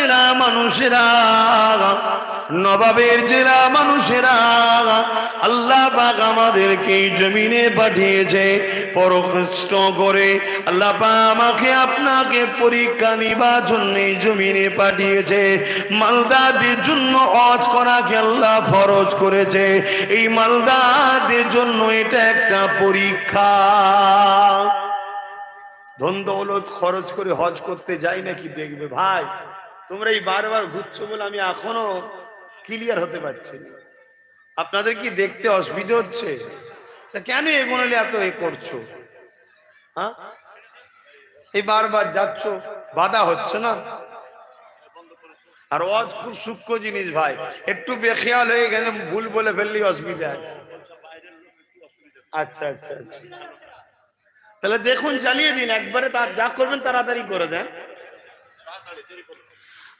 জেলা মানুষেরা, নবাবের জেলা মানুষেরা, আল্লাহ পাক আমাদেরকে এই জমিনে পাঠিয়েছে বড় কষ্ট করে। আল্লাহ পাক আমাকে আপনাকে পরীক্ষা নিবার জন্য এই জমিনে পাঠিয়েছে। মালদাদের জন্য হজ করাকে আল্লাহ ফরজ করেছে। এই মালদাদের জন্য এটা একটা পরীক্ষা। ধন দৌলত খরচ করে হজ করতে যাই নাকি দেখবে ভাই, তোমরা এই বারবার ঘুরছো বলে আমি এখনো ক্লিয়ার হতে পারছি না। আপনাদের কি দেখতে অসুবিধা হচ্ছে? কেন এগুলো এত করছো? হ্যাঁ, এই বারবার যাচ্ছ, বাধা হচ্ছে না? আর ওয়াজ খুব সূক্ষ্ম জিনিস ভাই, একটু বেখেয়াল হয়ে গেলে ভুল বলে ফেললে অসুবিধা আছে। আচ্ছা আচ্ছা আচ্ছা, তাহলে দেখুন, চালিয়ে দিন একবারে, তার যা করবেন তাড়াতাড়ি করে দেন।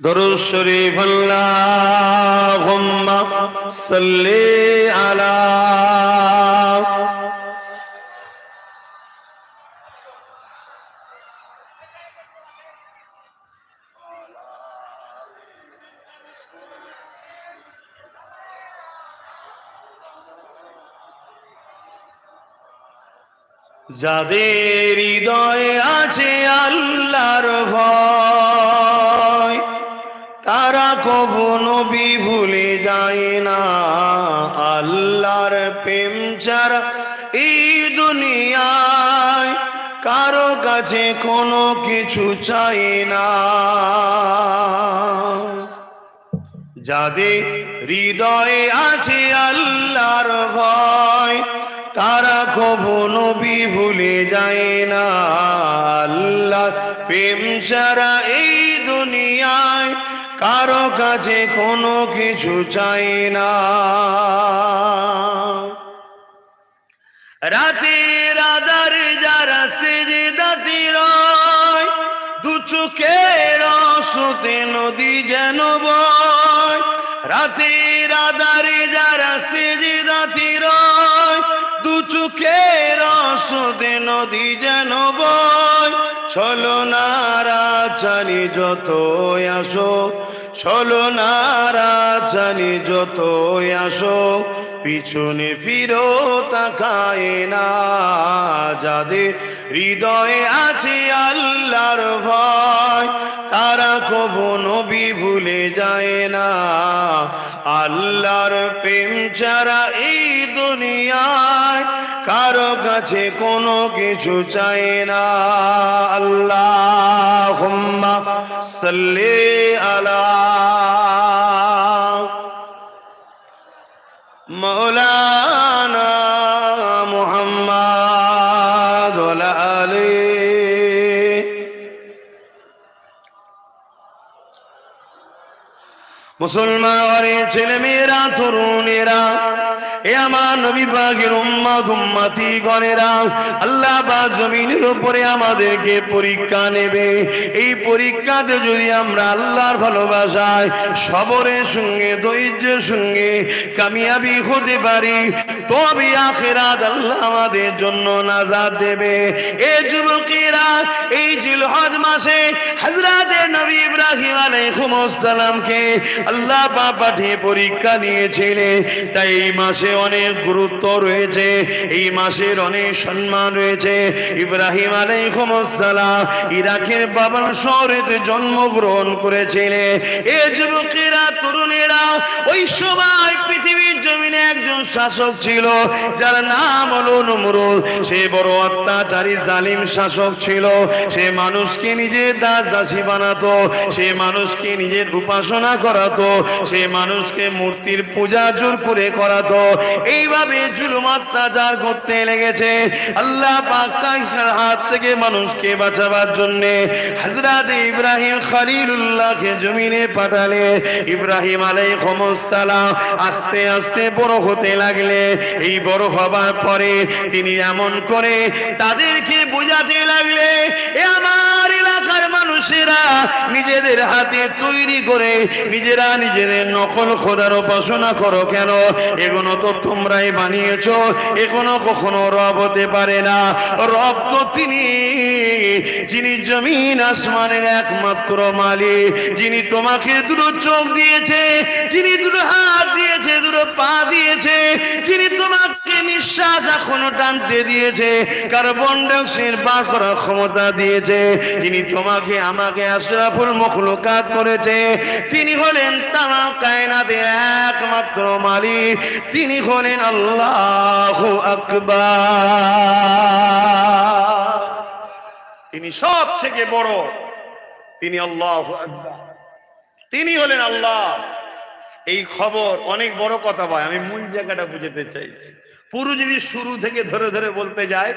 দরুদ শরীফ আল্লাহুম্মা সাল্লি আলা যাদের হৃদয়ে আছে আল্লাহর ভয়, তারা কবু নবী ভুলে যায় না। আল্লাহর প্রেম ছাড়া এই দুনিয়ায় কারো কাছে কোনো কিছু চাই না। যাদের হৃদয়ে আছে আল্লাহর ভয়, তারা কবু নবী ভুলে যায় না। আল্লাহ প্রেম ছাড়া এই দুনিয়ায় কারো কাছে কোনো কিছু চাই না। রাতের আধার যারা সেজদাতে রয়, দু চোখের আঁসুতে নদী যেন বয়। রাতের আধারে যারা সেজদাতে রয়, দু চোখের আঁসুতে নদী যেন বয়। ছলনারা জানি যত আসো, ছলনারা জানি যত আসো, পিছনে ফিরো তাকায় না। যাদের হৃদয়ে আছে আল্লাহর ভয়, তারা কবু নবী ভুলে যায় না। আল্লাহর প্রেম ছাড়া এই দুনিয়ায় কারো কাছে কোনো কিছু চাই না। আল্লাহুম্মা সাল্লি আলা মাওলানা মুহাম্মদ ওয়া আলা আলিহি। মুসলমানের ছেলে মেয়েরা, তরুণেরা, এ আমার নবী পাকের উম্মত উম্মতি গণেরা, আল্লাহ পাক জমিনের উপরে আমাদেরকে পরীক্ষা নেবে। এই পরীক্ষাতে যদি আমরা আল্লাহর ভালোবাসায় সবরের সঙ্গে ধৈর্যের সঙ্গে কামিয়াবি হতে পারি, তবে আখিরাত আল্লাহ আমাদের জন্য নাজাত দেবে। এই যুবকেরা এই জিলহজ মাসে হযরতে নবী ইব্রাহিম আলাইহিস সালামকে আল্লাহ পাক পাঠিয়ে পরীক্ষা নিয়েছিলেন। তাই এই মাসে অনেক গুরুত্ব রয়েছে, এই মাসের অনেক সম্মান রয়েছে। ইব্রাহিম আলাইহিস সালাম ইরাকের বাবল শহরেতে জন্মগ্রহণ করেছিলেন। এই যুবকেরা, তরুণেরা, ওই সময় পৃথিবীর জমিনে একজন শাসক ছিল যার নাম হলো নমরুদ। সে বড় অত্যাচারী জালিম শাসক ছিল। সে মানুষকে নিজের দাস দাসী বানাতো, সে মানুষকে নিজের উপাসনা করাতো, সে মানুষকে মূর্তির পূজা জোর করে করাতো। এইভাবে জুলুম অত্যাচার করতে লেগেছে। আল্লাহ পাক তার হাত থেকে মানুষকে বাঁচাবার জন্য হযরত ইব্রাহিম খলিলুল্লাহকে জমিনে পাঠালে। ইব্রাহিম আলাইহিস সালাম আস্তে আস্তে বড় হতে লাগলে এই বড় হবার পরে তিনি এমন করে তাদেরকে বোঝাতে লাগলে, এ আমার এলাকার মানুষেরা নিজেদের হাতে তৈরি করে নিজেরা নিজেদের নকল খোদার উপাসনা করো কেন? এগুলো তো তোমরাই বানিয়েছো, এগুলো কখনো রব হতে পারে না। রব তো তিনি যিনি জমিন আসমানের একমাত্র মালিক, যিনি তোমাকে দুটো চোখ দিয়েছে, যিনি দুটো হাত দিয়েছে, দুটো পা দিয়েছে, যিনি তোমাকে নিঃশ্বাস এখনো টানতে দিয়েছে, কার্বন ডাইঅক্সাইড বার করার ক্ষমতা দিয়েছে, যিনি তোমাকে আমাকে আশরাফুল মখলুকাত করেছে, তিনি হলেন তামাম কায়নাতের একমাত্র মালিক, তিনি হলেন আল্লাহু আকবার। তিনি সব থেকে বড়, তিনি আল্লাহু আকবার, তিনি হলেন আল্লাহ। এই খবর অনেক বড় কথা ভাই, আমি মূল জায়গাটা বুঝাতে চাইছি। পুরো যদি শুরু থেকে ধরে ধরে বলতে যায়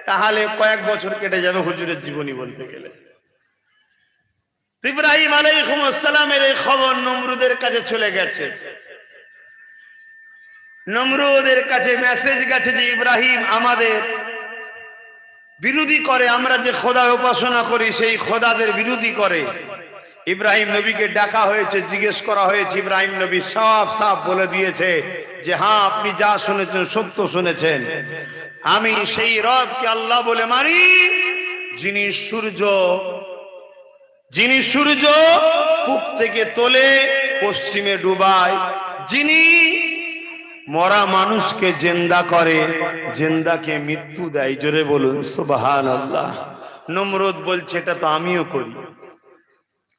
তাহলে কয়েক বছর কেটে যাবে হুজুরের জীবনী বলতে গেলে। ইব্রাহিম আলাইহিস সালামের এই খবর নমরুদের কাছে চলে গেছে। নমরুদের কাছে মেসেজ গেছে যে ইব্রাহিম আমাদের বিরোধী করে, আমরা যে খোদার উপাসনা করি সেই খোদাদের বিরোধী করে। ইব্রাহিম নবীকে ডাকা হয়েছে, জিজ্ঞেস করা হয়েছে, ইব্রাহিম নবী সব সাফ বলে দিয়েছে যে হ্যাঁ আপনি যা শুনেছেন সত্য শুনেছেন, আমি সেই রবকে আল্লাহ বলে মানি যিনি সূর্য পূব থেকে তোলে পশ্চিমে ডুবায়, যিনি মরা মানুষকে জিন্দা করে, জিন্দাকে মৃত্যু দেয়। জোরে বলুন সুবহানাল্লাহ। নমরুদ বলছে এটা তো আমিও করি,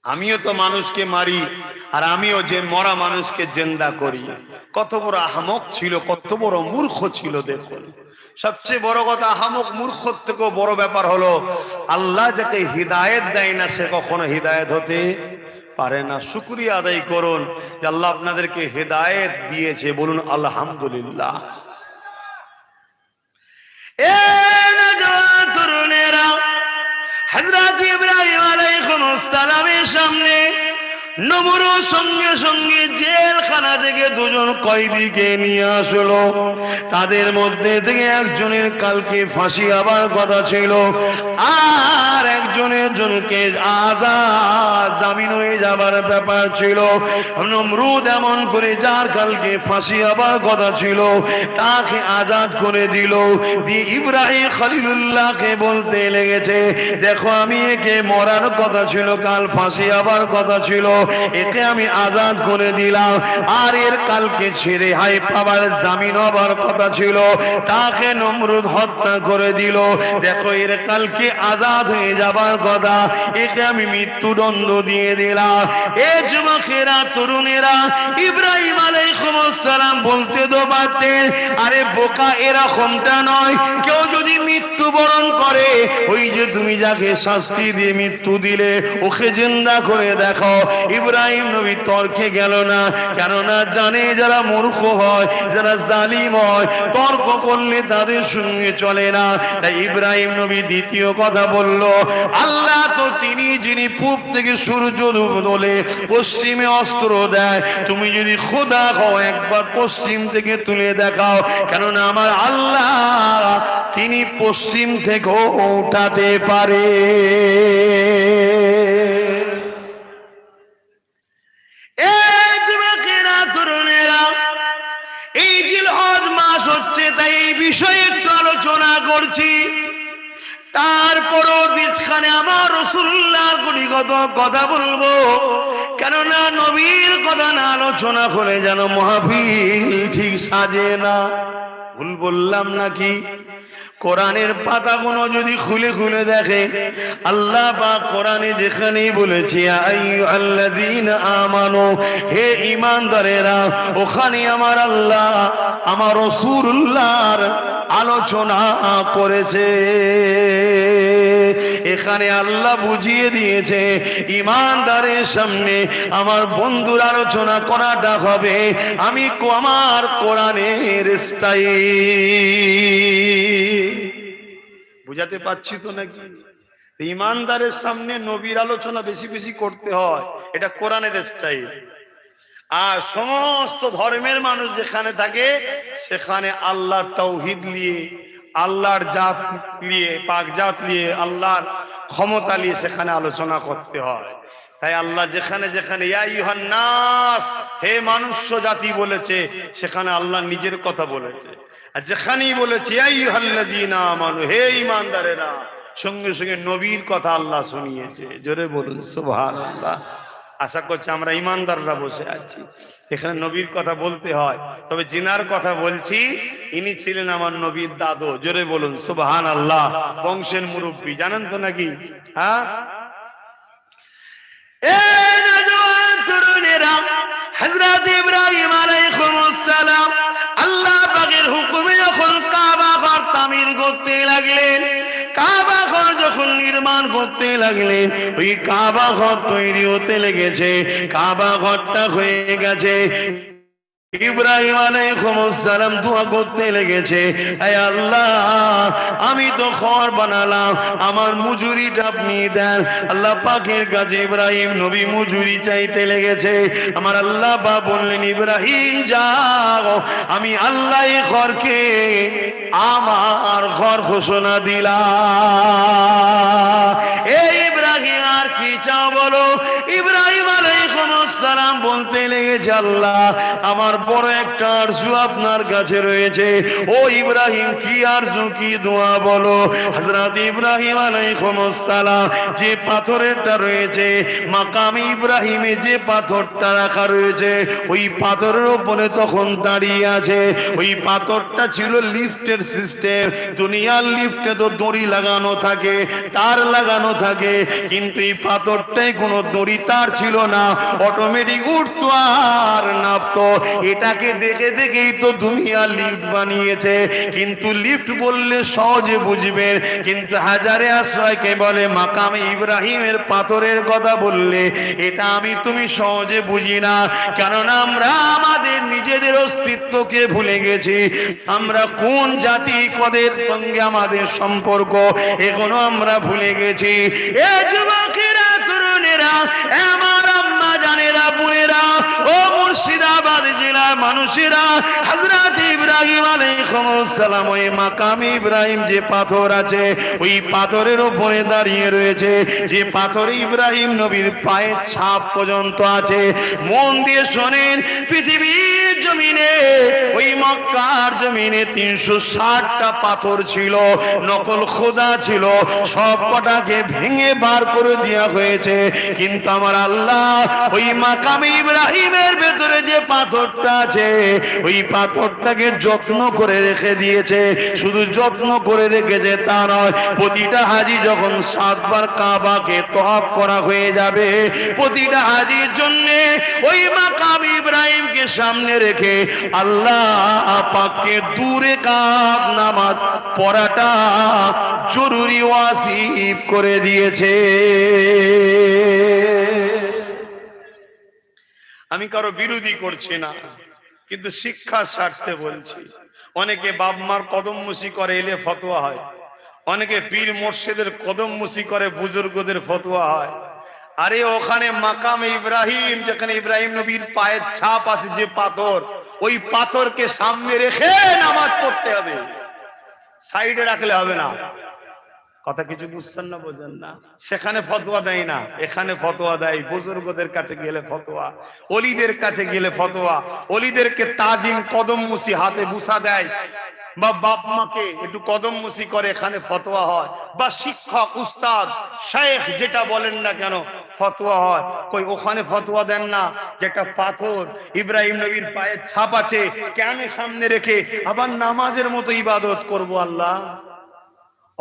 আমিও তো মানুষকে মারি আর আমিও যে মরা মানুষকে জিন্দা করি। কত বড় আহমক ছিল, কত বড় মূর্খ ছিল দেখুন। সবচেয়ে বড় কথা, আহমক মূর্খর থেকেও বড় ব্যাপার হলো আল্লাহ যাকে হিদায়েত দেয় না সে কখনো হিদায়েত হতে পারে না। শুকরিয়া আদায় করুন যে আল্লাহ আপনাদেরকে হিদায়েত দিয়েছে, বলুন আলহামদুলিল্লাহ। এ নওজোয়ান তরুণেরা, হযরত ইব্রাহিম আলাইহিস সালামের সামনে নমরুদ সঙ্গে সঙ্গে জেলখানা থেকে দুজন কয়েদিকে নিয়ে আসলো। তাদের মধ্যে থেকে একজনের কালকে ফাঁসি হবার কথা ছিল, আর একজনের জনকে আজাদ জামিন হয়ে যাবার ব্যাপার ছিল। নমরুদ এমন করে যার কালকে ফাঁসি হবার কথা ছিল তাকে আজাদ করে দিল। দিয়ে ইব্রাহিম খলিলুল্লাহকে বলতে লেগেছে, দেখো আমি একে মরার কথা ছিল, কাল ফাঁসি হবার কথা ছিল, একে আমি আজাদ করে দিলাম। আর এর কালকে ছেড়ে হাই পাবার জামিন হবার কথা ছিল, তাকে নমরুদ হত্যা করে দিল। দেখো এর কালকে আজাদ হয়ে যাবার কথা, একে আমি মৃত্যুদণ্ড দিয়ে দিলাম। এ যুবকেরা, তরুণেরা, ইব্রাহিম আলাইহিস সালাম বলতে তো পারতেন, আরে বোকা এরকমটা নয়, কেউ যদি মৃত্যুবরণ করে ওই যে তুমি যাকে শাস্তি দিয়ে মৃত্যু দিলে ওকে জিন্দা করে দেখো। ইব্রাহিম নবী তর্কে গেল না, কেননা জানে যারা মূর্খ হয়, যারা জালিম হয়, তর্ক করলে তাদের সঙ্গে চলে না। তাই ইব্রাহিম নবী দ্বিতীয় কথা বলল, আল্লাহ তো তিনি যিনি পূব থেকে সূর্য তোলে পশ্চিমে অস্ত্র দেয়, তুমি যদি খোদা হও একবার পশ্চিম থেকে তুলে দেখাও, কেননা আমার আল্লাহ তিনি পশ্চিম থেকেও উঠাতে পারে। এই জিলহজ মাস হচ্ছে, তাই এই বিষয়ে একটু আলোচনা করছি। তারপরও বিছখানে আমার রাসূলুল্লাহর গুণগত কথা বলবো, কেননা নবীর কথা না আলোচনা করে যেন মাহফিল ঠিক সাজে না। ভুল বললাম নাকি? কোরআনের পাতাগুলো যদি খুলে খুলে দেখে, আল্লাহ পাক কোরআনে যেখানেই বলেছে আইয়ুহাল্লাযীনা আমানু, হে ঈমানদারেরা, ওখানে আমার আল্লাহ আমার রাসূলুল্লাহর আলোচনা করেছে। এখানে আল্লাহ বুঝিয়ে দিয়েছে ঈমানদারের সামনে আমার বন্ধুর আলোচনা করাটা হবে আমি আমার কোরআনের স্টাইল। বুঝাতে পারছি তো নাকি? ঈমানদারের সামনে নবীর আলোচনা বেশি বেশি করতে হয়, এটা কোরআনের স্টাইল। আর সমস্ত ধর্মের মানুষ যেখানে থাকে সেখানে আল্লাহর তাওহীদ নিয়ে, আল্লাহর জাত নিয়ে, পাক জাত নিয়ে, আল্লাহর ক্ষমতা নিয়ে সেখানে আলোচনা করতে হয়। তাই আল্লাহ যেখানে যেখানে ইয়া আইয়ুহান নাস, হে মনুষ্য জাতি বলেছে, সেখানে আল্লাহ নিজের কথা বলেছে। আর যেখানেই বলেছে ইয়া আইয়ুহাল্লাযীনা আমানু, হে ঈমানদারেরা, সঙ্গে সঙ্গে নবীর কথা আল্লাহ শুনিয়েছে। জোরে বলুন সুবহানাল্লাহ। আশা করছি আমরা ঈমানদাররা বসে আছি, এখানে নবীর কথা বলতে হয়। তবে জিনার কথা বলছি, ইনি ছিলেন আমার নবীর দাদু। জোরে বলুন সুবহানাল্লাহ। বংশের মুরব্বী, জানেন তো নাকি? হ্যাঁ, এই নওজোয়ান তরুণেরা, হযরত ইব্রাহিম আলাইহিস সালাম আল্লাহ পাকের হুকুমে যখন কাবা ঘর তামির করতে লাগলেন, কাবা ঘর যখন নির্মাণ করতে লাগলেন, ওই কাবা ঘর তৈরি হতে লেগেছে, কাবা ঘরটা হয়ে গেছে। ইব্রাহিম আলাইহিস সালাম দোয়া করতে লেগেছে, হে আল্লাহ, আমি তো ঘর বানালাম, আমার মজুরিটা আপনি দেন। আল্লাহ পাকের কাছে ইব্রাহিম নবী মজুরি চাইতে লেগেছে। আমার আল্লাহ পাক বললেন, ইব্রাহিম যাও, আমি আল্লাহ এই ঘরকে আমার ঘর ঘোষণা দিলাম। এই ইব্রাহিম আর কি চাও বলো? ইব্রাহিম আলাইহিস সালাম বলতে লেগেছে, আল্লাহ, আমার বড় একটা আরজু আপনার কাছে রয়েছে। ও ইব্রাহিম, কি আরজু, কি দোয়া বলো? হযরত ইব্রাহিম আলাইহিস সালাম যে পাথরেরটা রয়েছে মাকামে ইব্রাহিমে, যে পাথরটা রাখা রয়েছে, ওই পাথরের উপরে তখন দাঁড়িয়ে আছে। ওই পাথরটা ছিল লিফটের সিস্টেম। দুনিয়ার লিফটে তো দড়ি লাগানো থাকে, তার লাগানো থাকে, কিন্তু এই পাথরটাই কোনো দড়ি তার ছিল না, অটোমেটিক উঠতো আর নামতো। এটাকে দেখে দেখেই তো দুনিয়া লিফট বানিয়েছে। কিন্তু লিফট বললে সহজে বুঝবেন, কিন্তু হাজারে আশ্রয়কে বলে মাকামে ইব্রাহিমের পাথরের কথা বললে এটা আমি তুমি সহজে বুঝি না। কেননা আমরা আমাদের নিজেদের অস্তিত্বকে ভুলে গেছি। আমরা কোন জাতি, কদের সঙ্গে আমাদের সম্পর্ক, এখনো আমরা ভুলে গেছি। এ যুবকেরা, তরুণেরা, আমার আম্মা জানেরা, বোনেরা, ও মুর্শিদাবাদ জেলার মানুষেরা, হযরত ইব্রাহিম আলাইহিস সালাম ওই মাকামে ইব্রাহিম যে পাথর আছে, ওই পাথরের উপরে দাঁড়িয়ে রয়েছে। যে পাথরে ইব্রাহিম নবীর পায়ের ছাপ পর্যন্ত আছে। মন দিয়ে শোনেন, পৃথিবীর জমিনে, ওই মক্কার জমিনে 360টা পাথর ছিল, নকল খোদা ছিল, সব কটাকে ভেঙে বার করে দেওয়া হয়েছে। কিন্তু আমার আল্লাহ ওই মাকামে ইব্রাহিমের ভেতরে যে পাথরটা আছে, ওই পাথরটাকে যত্ন করে রেখে দিয়েছে। শুধু যত্ন করে রেখেছে তা নয়, প্রতিটা হাজি যখন 7 বার কাবাকে তওয়াফ করা হয়ে যাবে, প্রতিটা হাজির জন্য ওই মাকাম ইব্রাহিমকে সামনে রেখে আল্লাহ পাককে দূরে কাব নামাজ পড়াটা জরুরি ওয়াজিব করে দিয়েছে। আমি কারো বিরোধী করছি না, কিন্তু শিক্ষার স্বার্থে বলছি। অনেকে বাপ মার কদম মুসি করে এলে ফতোয়া হয়, অনেকে পীর মোর্শেদের কদম মুসি করে বুজুর্গদের ফতোয়া হয়। আরে ওখানে মাকামে ইব্রাহিম, যেখানে ইব্রাহিম নবীর পায়ের ছাপ আছে, যে পাথর, ওই পাথরকে সামনে রেখে নামাজ পড়তে হবে, সাইডে রাখলে হবে না। কথা কিছু বুঝছেন না, বোঝেন না? সেখানে ফতোয়া দেয় না, এখানে ফতোয়া দেয়। বুজুর্গদের কাছে গেলে ফতোয়া, অলিদের কাছে গেলে ফতোয়া, অলিদেরকে তাজিম কদম মুসি হাতে বুসা দেয়, বা বাপ মাকে একটু কদম মুসি করে, এখানে ফতোয়া হয়। বা শিক্ষক, উস্তাদ, শেখ যেটা বলেন না কেন, ফতোয়া হয়। কই ওখানে ফতোয়া দেন না, যেটা পাথর ইব্রাহিম নবীর পায়ের ছাপ আছে, কেন সামনে রেখে আবার নামাজের মতো ইবাদত করব আল্লাহ?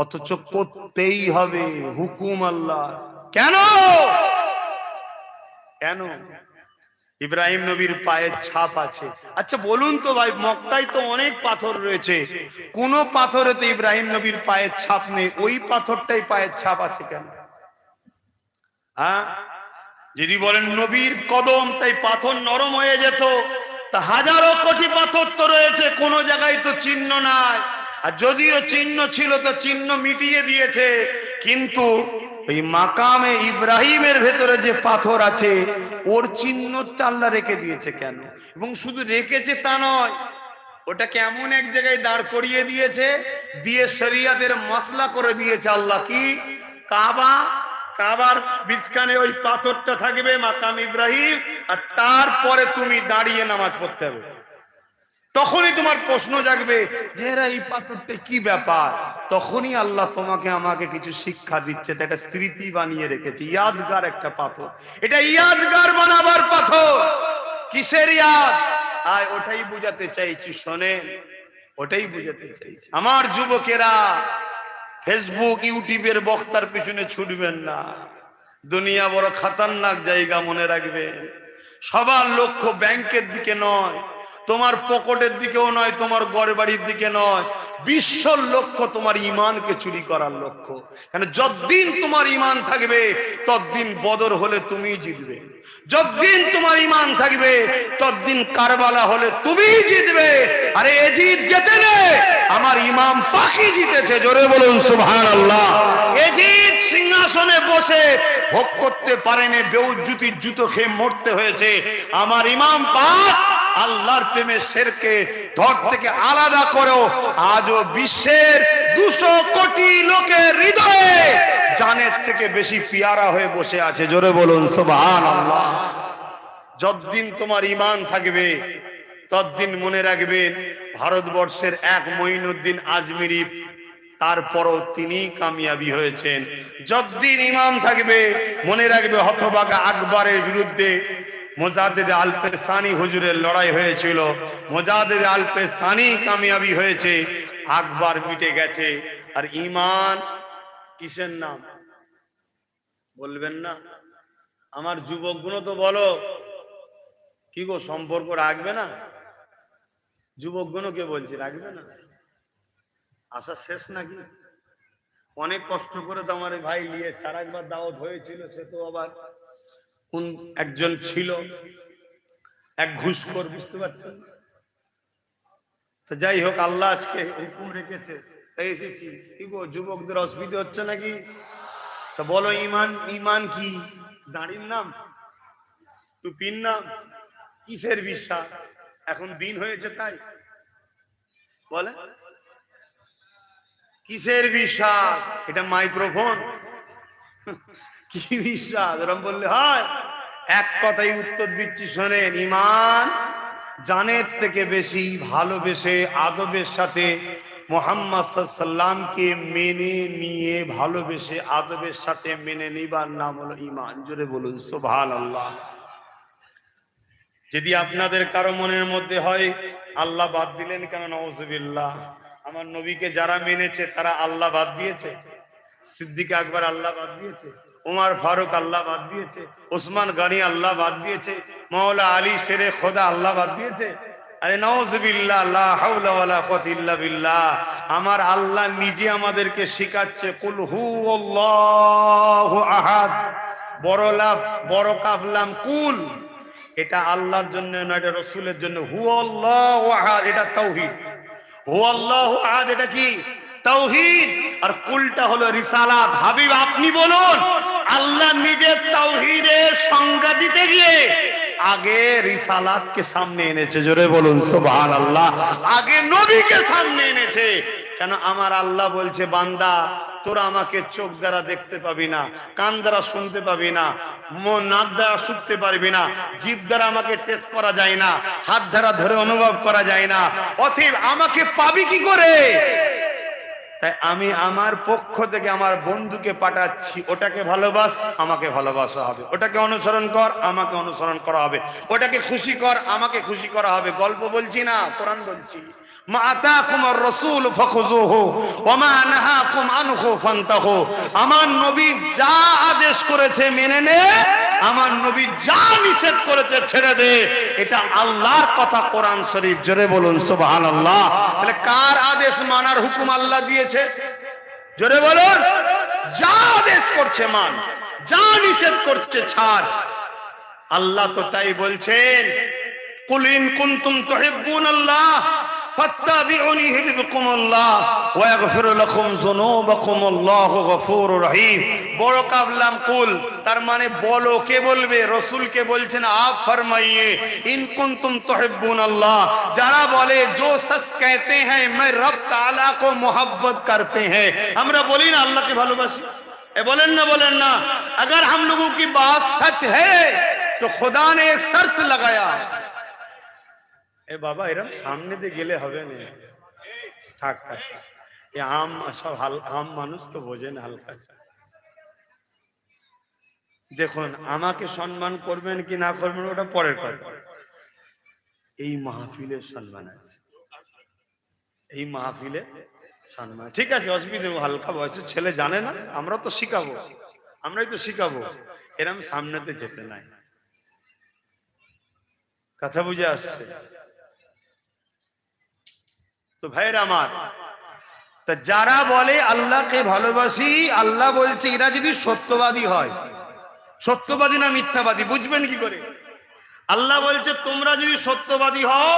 অথচ করতেই হবে, হুকুম আল্লাহ। কেন? কেন? ইব্রাহিম নবীর পায়ের ছাপ আছে। আচ্ছা বলুন তো ভাই, মক্কায় তো অনেক পাথর রয়েছে, কোন পাথরে তো ইব্রাহিম নবীর পায়ের ছাপ নেই, ওই পাথরটাই পায়ের ছাপ আছে কেন? হ্যাঁ, যদি বলেন নবীর কদম তাই পাথর নরম হয়ে যেত, তা হাজারো কোটি পাথর তো রয়েছে, কোন জায়গায় তো চিহ্ন নাই। আর যদিও চিহ্ন ছিল তো চিহ্ন মিটিয়ে দিয়েছে। কিন্তু ওই মাকামে ইব্রাহিমের ভেতরে যে পাথর আছে ওর চিহ্নটা আল্লাহ রেখে দিয়েছে কেন? এবং শুধু রেখেছে তা নয়, ওটাকে এমন এক জায়গায় দাঁড় করিয়ে দিয়েছে, দিয়ে শরিয়াতের মসলা করে দিয়েছে আল্লাহ। কি? কাবা। কাবার বিচখানে ওই পাথরটা থাকবে, মাকাম ইব্রাহিম, আর তারপরে তুমি দাঁড়িয়ে নামাজ পড়তে হবে। তখনই তোমার প্রশ্ন জাগবে যে এরা এই পাথরটা কি ব্যাপার। তখনই আল্লাহ তোমাকে আমাকে কিছু শিক্ষা দিচ্ছে, একটা স্মৃতি বানিয়ে রেখেছে, ইয়াদগার একটা পাথর। এটা ইয়াদগার বানাবার পাথর। কিসের ইয়াদ? আয় ওটাই বুঝাতে চাইছি, শোনেন, ওটাই বুঝাতে চাইছি। আমার যুবকেরা, ফেসবুক ইউটিউবের বক্তার পিছনে ছুটবেন না। দুনিয়া বড় খতরনাক জায়গা, মনে রাখবেন। সবার লক্ষ্য ব্যাংকের দিকে নয়, তোমার পকেটের দিকেও নয়, তোমার ঘর বাড়ির দিকে নয়। বিশ্বর লক্ষ্য তোমার ইমানকে চুরি করার লক্ষ্য। কেন? যতদিন তোমার ইমান থাকবে ততদিন বদর হলে তুমি জিতবে। যতদিন তোমার ইমান থাকবে ততদিন কারবালা হলে তুমি জিতবে। আরে এজিদ জেতে নে, আমার ইমাম পাকি জিতেছে। জোরে বলুন সুবহানাল্লাহ। এজিদ সিংহাসনে বসে ভোগ করতে পারেনি, বেউজ্জুতির জুতো খেয়ে মরতে হয়েছে। আমার ইমাম পাক আল্লাহর প্রেমে শেরকে ধর থেকে আলাদা করো। আজও বিশ্বের 200 কোটি লোকের হৃদয়ে জানের থেকে বেশি পিয়ারা হয়ে বসে আছে। জোরে বলুন সুবহানাল্লাহ। যতদিন তোমার ঈমান থাকবে ততদিন মনে রাখবেন, ভারতবর্ষের এক মঈনুদ্দিন আজমিরি, তারপরও তিনি কামিয়াবি হয়েছেন। যতদিন ঈমান থাকবে মনে রাখবে, হতভাগা আকবরের বিরুদ্ধে মোজাদ্দেদ আলপে সানি হুজুরের লড়াই হয়েছিল। মোজাদ্দেদ আলপে সানি কামিয়াবি হয়েছে, আকবর মিটে গেছে। আর ঈমান কিসের নাম বলবেন না? আমার যুবকগুলো তো বলো, কি গো সম্পর্ক রাখবে না? যুবকগুলো কে বলছি রাখবে না? আশা শেষ নাকি? অনেক কষ্ট করে তো আমার ভাই নিয়ে সারা একবার দাওয়াত হয়েছিল, সে তো আবার কোন একজন ছিল, এক ঘুষখোর, বুঝতে পারছেন? তো যাই হোক, আল্লাহ আজকে হুকুম রেখেছে তাই এসেছি। কি গো যুবকদের অসুবিধা হচ্ছে নাকি? তা বলো, ঈমান, ঈমান কি? দাড়ির নাম, টুপির নাম, কিসের বিশ্বাস? এখন দিন হয়েছে তাই বলে কিসের বিশ্বাস? এটা মাইক্রোফোন, কি বিশ্বাস? এরকম বললে হয়? এক কথাই উত্তর দিচ্ছি, শোনেন। ঈমান জানের থেকে বেশি ভালোবেসে আদবের সাথে মুহাম্মদ সাল্লাল্লাহু আলাইহি সাল্লামকে মেনে নিয়ে, ভালোবেসে আদবের সাথে মেনে নিবার নাম হলো ঈমান। জোরে বলুন সুবহানাল্লাহ। যদি আপনাদের কারো মনের মধ্যে হয় আল্লাহ বাদ দিলেন কেন, নাউজুবিল্লাহ, আমার নবীকে যারা মেনেছে তারা আল্লাহ বাদ দিয়েছে? সিদ্দিক আকবর আল্লাহ বাদ দিয়েছে, উমর ফারুক আল্লাহ বাদ দিয়েছে, ওসমান গনি আল্লাহ বাদ দিয়েছে, মাওলা আলী শেরে খোদা আল্লাহ বাদ দিয়েছে? আরে নাউজুবিল্লাহ, লা হাওলা ওয়ালা কুওয়াতা ইল্লা বিল্লাহ। আমার আল্লাহ নিজে আমাদেরকে শিখাচ্ছে, কুল হুয়াল্লাহু আহাদ, বড় লাভ বড় কাবলাম কুল, এটা আল্লাহর জন্য না, এটা রাসূলের জন্য। হুয়াল্লাহু আহাদ, এটা তাওহীদ। হুয়াল্লাহু আহাদ, এটা কি? তাওহীদ। আর কুলটা হলো রিসালাত। হাবিব আপনি বলুন, আল্লাহ নিজের তাওহীদের সংজ্ঞা দিতে গিয়ে আগে রিসালাতকে সামনে এনেছে। জোরে বলুন সুবহানাল্লাহ। আগে নবীকে সামনে এনেছে। কেন? আমার আল্লাহ বলছে, বান্দা তোরা আমাকে চোখ দ্বারা দেখতে পাবি না, কান দ্বারা শুনতে পাবি না, নাক দ্বারা শুনতে পারবি না, জিভ দ্বারা আমাকে টেস্ট করা যায় না, হাত দ্বারা ধরে অনুভব করা যায় না, অতএব আমাকে পাবি কি করে? তাই আমি আমার পক্ষ থেকে আমার বন্ধুকে পাঠাচ্ছি, ওটাকে ভালোবাস, আমাকে ভালোবাসা হবে। ওটাকে অনুসরণ কর, আমাকে অনুসরণ করা হবে। ওটাকে খুশি কর, আমাকে খুশি করা হবে। গল্প বলছি না, কোরআন বলছি। মা আতাকুমুর রাসূল ফাখুযুহু ওয়া মা নাহাকুম আনহু ফান্তাহু। আমার নবী যা আদেশ করেছে মেনে নে, আমার নবী যা নিষেধ করেছে ছেড়ে দে। এটা আল্লাহর কথা, কোরআন শরীফ। জোরে বলুন সুবহানাল্লাহ। তাহলে কার আদেশ মানার হুকুম আল্লাহ দিয়েছে? জোরে বলুন। যা আদেশ করছে মান, যা নিষেধ করছে ছাড়। আল্লাহ তো তাই বলছেন, কুল ইন কুনতুম তুহিব্বুনাল্লাহ ফাত্তাবিউনি ইউহিব্বুকুমুল্লাহ ওয়া ইয়াগফির লাকুম যুনুবাকুম আল্লাহু গফুরুর রহিম। বড় কাবলাম কুল, তার মানে বলো, কে বলবে? রাসূলকে বলছেন আপ ফরমাইয়ে ইন কুনতুম তুহিব্বুনাল্লাহ, যারা বলে जो शख्स कहते हैं मैं रब ताला को मोहब्बत करते हैं, আমরা বলি না আল্লাহকে ভালোবাসি, এ বলেন না বলেন না? अगर हम लोगों की बात सच है तो खुदा ने एक शर्त लगाया। এ বাবা এরকম সামনে দিয়ে গেলে হবে না, থাক থাক, এ আম সব আম মানুষ তো বোঝে না হালকা। দেখুন আমাকে সম্মান করবেন কি না করবেন ওটা পরের কথা, এই মাহফিলের সম্মান আছে, এই মাহফিলে সম্মান ঠিক আছে, অসুবিধা নেই, হালকা বয়সের ছেলে জানে না, আমরা তো শিখাবো, আমরাই তো শিখাবো, এরম সামনেতে যেতে নাই। কথা বুঝে আসছে তো ভাইয়ের আমার? তা যারা বলে আল্লাহকে ভালোবাসি, আল্লাহ বলছে এরা যদি সত্যবাদী হয়, সত্যবাদী না মিথ্যাবাদী বুঝবেন কি করে? আল্লাহ বলছে তোমরা যদি সত্যবাদী হও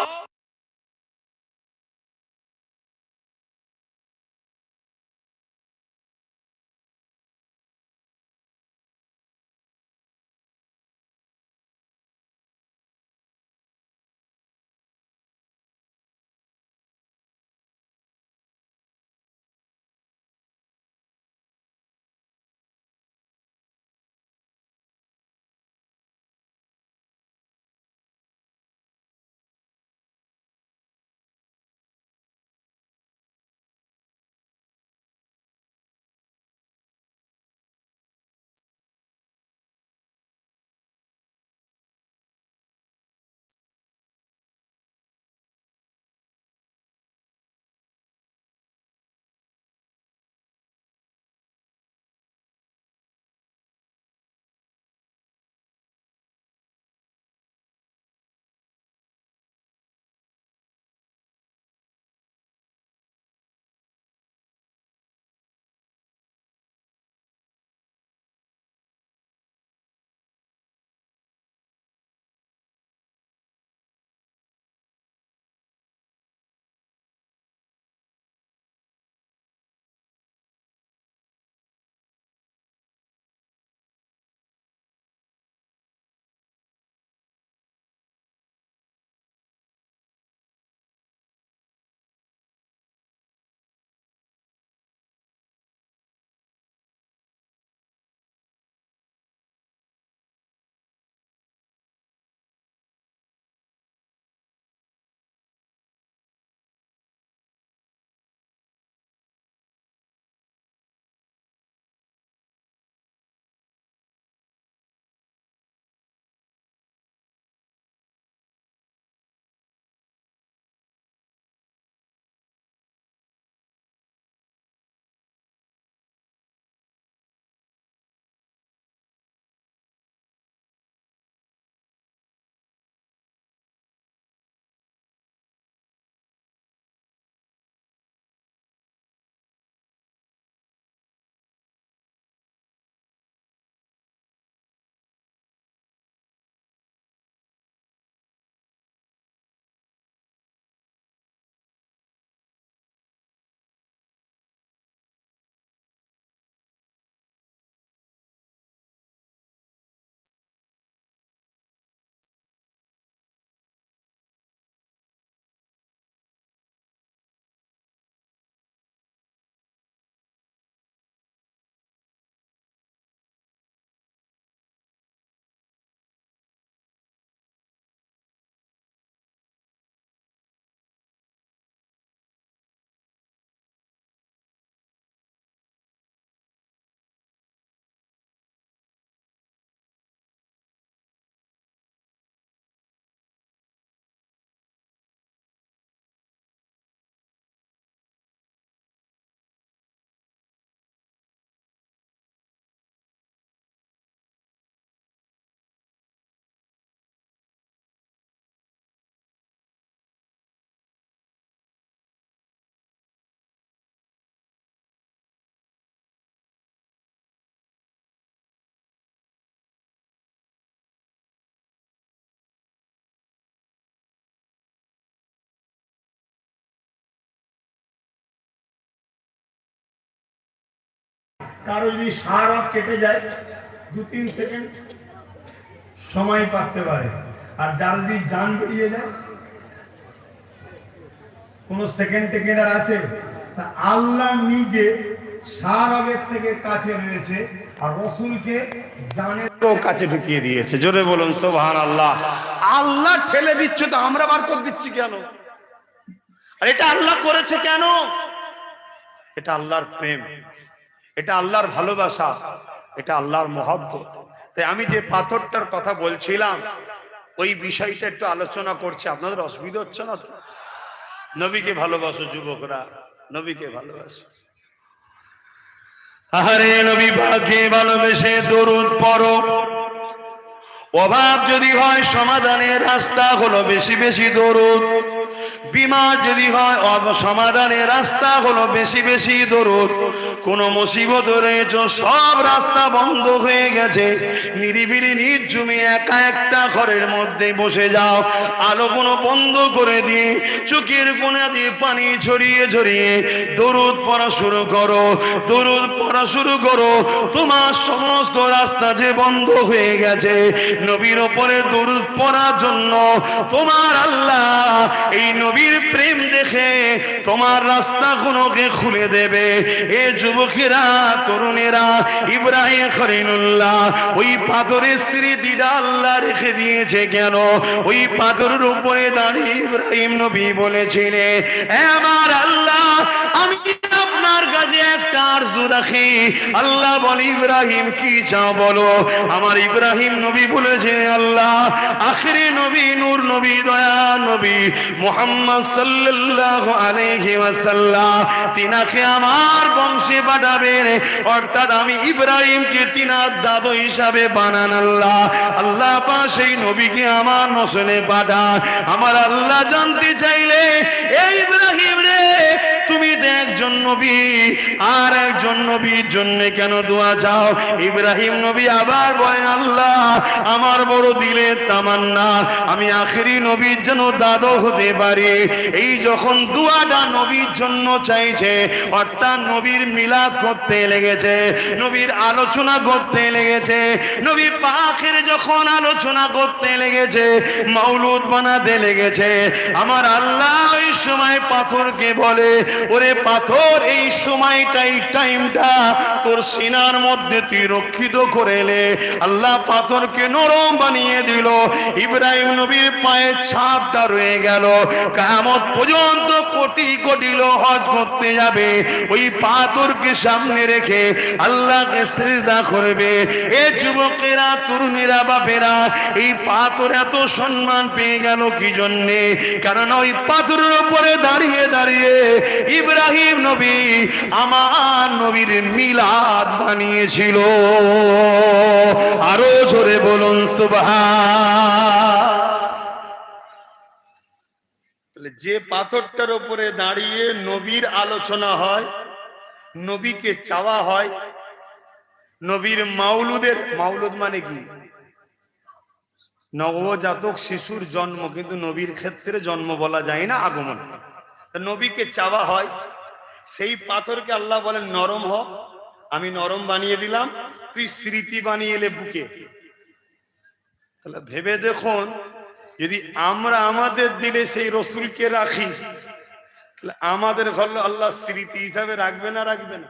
কারো যদি সারা কেটে যায় 2-3 সেকেন্ড সময় পাতে পারে, আর যার যদি জান বেরিয়ে যায় কোন সেকেন্ড টেকেন্ড আর আছে? তা আল্লাহ নিজে সারাবের থেকে কাছে রয়েছে, আর রসুলকে জানের কাছে ঢুকিয়ে দিয়েছে। জোরে বলুন সুবহানাল্লাহ। আল্লাহ ঠেলে দিচ্ছে তো আমরা বার করে দিচ্ছি কেন? আর এটা আল্লাহ করেছে কেন? এটা আল্লাহর প্রেম, এটা আল্লাহর ভালোবাসা, এটা আল্লাহর মহব্বত। তাই আমি যে পাথরটার কথা বলছিলাম ওই বিষয়টা একটু আলোচনা করছি। আপনাদের অসুবিধা হচ্ছে না তো? নবীকে ভালোবাসো যুবকরা, নবীকে ভালোবাসো। আরে নবী পাককে ভালোবেসে দরুদ পড়ো। অভাব যদি হয় সমাধানের রাস্তা হলো বেশি বেশি দরুদ। বিমার যদি হয় সমাধানের রাস্তা হলো বেশি বেশি দরুদ। কোন মুসিবত রয়েছে সব রাস্তা বন্ধ হয়ে গেছে, নিরিবিলি নির্জুমে একা একটা ঘরের মধ্যে বসে যাও, আলো কোনো বন্ধ করে দিয়ে চোখের কোণা দিয়ে পানি ছড়িয়ে ছড়িয়ে দরুদ পড়া শুরু করো, দরুদ পড়া শুরু করো। তোমার সমস্ত রাস্তা যে বন্ধ হয়ে গেছে নবীর উপরে দরুদ পড়ার জন্য তোমার আল্লাহ এই নবীর প্রেম দেখে তোমার রাস্তাগুলোকে খুলে দেবে। এ যুবকেরা, তরুণেরা, ইব্রাহিম খলিলুল্লাহ ওই পাথরের স্মৃতিটা আল্লাহ রেখে দিয়েছে কেন? ওই পাথরের উপরে দাঁড়িয়ে ইব্রাহিম নবী বলেছিলেন, আমার আল্লাহ আমি আপনার কাছে একটা আরজু রাখি। আল্লাহ বলে, ইব্রাহিম কি চাও বলো? আমার ইব্রাহিম নবী বলেছেন, আল্লাহ আখিরি নবী, নূর নবী, দয়া নবী মুহাম্মদ সাল্লাল্লাহু আলাইহি ওয়াসাল্লাম তিনাকে আমার বংশে পাঠাবেন, অর্থাৎ আমি ইব্রাহিমকে তিনার দাদু হিসাবে বানান। আল্লাহ আল্লাহ পাক সেই নবীকে আমার নসলে পাঠান। আমার আল্লাহ জানতে চাইলে, এই ইব্রাহিম রে তুমি তো একজন নবী, আর একজন নবীর জন্য কেন দোয়া চাও? ইব্রাহিম নবী আবার বলেন, আল্লাহ আমার বড় দিলের তামান্না আমি আখেরি নবীর জন্য দাদু হতে পারি। এই যখন দোয়াটা নবীর জন্য চাইছে, অর্থাৎ নবীর মিলাদ করতে লেগেছে, নবীর আলোচনা করতে লেগেছে, নবী পাকের যখন আলোচনা করতে লেগেছে, মাওলুদ বানাতে লেগেছে, আমার আল্লাহ ওই সময় পাথরকে বলে, ওরে পাথর এই সময়টা, এই টাইমটা তোর সিনার মধ্যে তুই রক্ষিত করে এলে। আল্লাহ পাথরকে নরম বানিয়ে দিল। ইব্রাহিম নবীর পায়ের ছাপটা রয়ে গেল। কিয়ামত পর্যন্ত কোটি কোটি লোক হজ করতে যাবে, ওই পাথরকে সামনে রেখে আল্লাহকে সিজদা করবে। এ যুবকেরা, তরুণীরা, বাপেরা, এই পাথর এত সম্মান পেয়ে গেল কি জন্যে? কারণ ওই পাথরের উপরে দাঁড়িয়ে দাঁড়িয়ে ইব্রাহিম নবী আমার নবীর মিলাদ বানিয়েছিল। আরো জোরে বলুন সুবহান। যে পাথরটার উপরে দাঁড়িয়ে নবীর আলোচনা হয়, নবীকে চাওয়া হয়, নবীর মাওলুদের, মাওলুদ মানে কি? নবজাতক শিশুর জন্ম, কিন্তু নবীর ক্ষেত্রে জন্ম বলা যায় না, আগমন। নবীকে চাওয়া হয়, সেই পাথরকে আল্লাহ বলেন নরম হ, আমি নরম বানিয়ে দিলাম, তুই স্মৃতি বানিয়ে এলে বুকে। তাহলে ভেবে দেখুন, যদি আমরা আমাদের দিলে সেই রসুলকে রাখি, তাহলে আমাদের ঘর আল্লাহ স্মৃতি হিসাবে রাখবে না রাখবে না?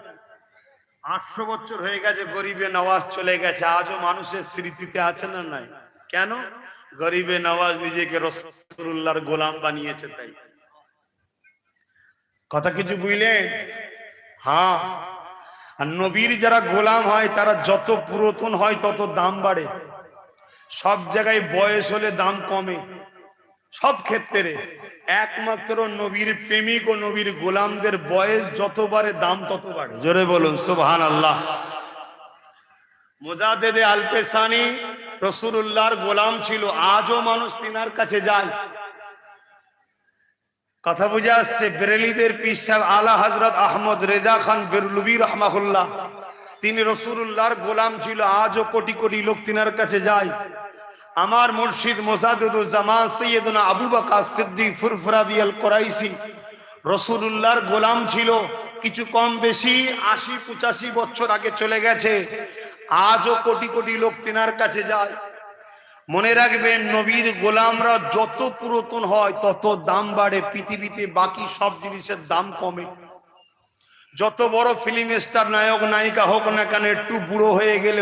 800 বছর হয়ে গেছে, গরিবে নওয়াজ চলে গেছে, আজও মানুষের স্মৃতিতে আছে না নাই? কেন? গরিবে নওয়াজ নিজেকে রাসূলুল্লাহর গোলাম বানিয়েছে। তাই কথা কিছু বুঝলেন? হ্যাঁ। আর নবীর যারা গোলাম হয় তারা যত পুরাতন হয় তত দাম বাড়ে। সব জায়গায় বয়স হলে দাম কমে, সব ক্ষেত্রে। একমাত্র নবীর প্রেমিক ও নবীর গোলামদের বয়স যত বাড়ে দাম তত বাড়ে। জোরে বলুন সুবহানাল্লাহ। মুজাদ্দেদে আল-পেসানি রাসূলুল্লাহর গোলাম ছিল, আজও মানুষ তিনার কাছে যায়। কথা বুঝে আসছে? বেরেলিদের পীর সাহেব আলা হযরত আহমদ রেজা খান বেরলুবি রাহমাহুল্লাহ, তিনি রাসূলুল্লাহর গোলাম ছিল, আজও কোটি কোটি লোক তিনার কাছে যায়। আমার মুর্শিদ মুজাদ্দিদুজ জামান সৈয়দনা আবু বকর সিদ্দিক ফুরফুরাবি আল কুরাইশি রাসূলুল্লাহর গোলাম ছিল, কিছু কম বেশি ৮০-৮৫ বছর আগে চলে গেছে। আজও কোটি কোটি লোক তেনার কাছে যায়। মনে রাখবেন, নবীর গোলামরা যত পুরাতন হয় তত দাম বাড়ে। পৃথিবীতে বাকি সব জিনিসের দাম কমে। যত বড় ফিল্ম স্টার নায়ক নায়িকা হোক না কেন, একটু বুড়ো হয়ে গেলে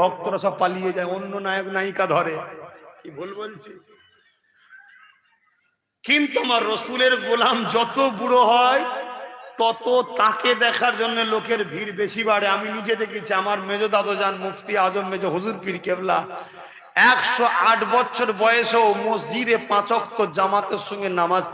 ভক্তরা সব পালিয়ে যায়, অন্য নায়ক নায়িকা ধরে। কি ভুল বলছি? কিন্তু আমার রসুলের গোলাম যত বুড়ো হয় তত তাকে দেখার জন্য লোকের ভিড় বেশি বাড়ে। আমি নিজে দেখেছি, আমার মেজো দাদু যান মুফতি আজম মেজো হুজুর পীর কেবলা 108 বছর বয়সেও মসজিদে 5 ওয়াক্ত জামাতের সঙ্গে নামাজ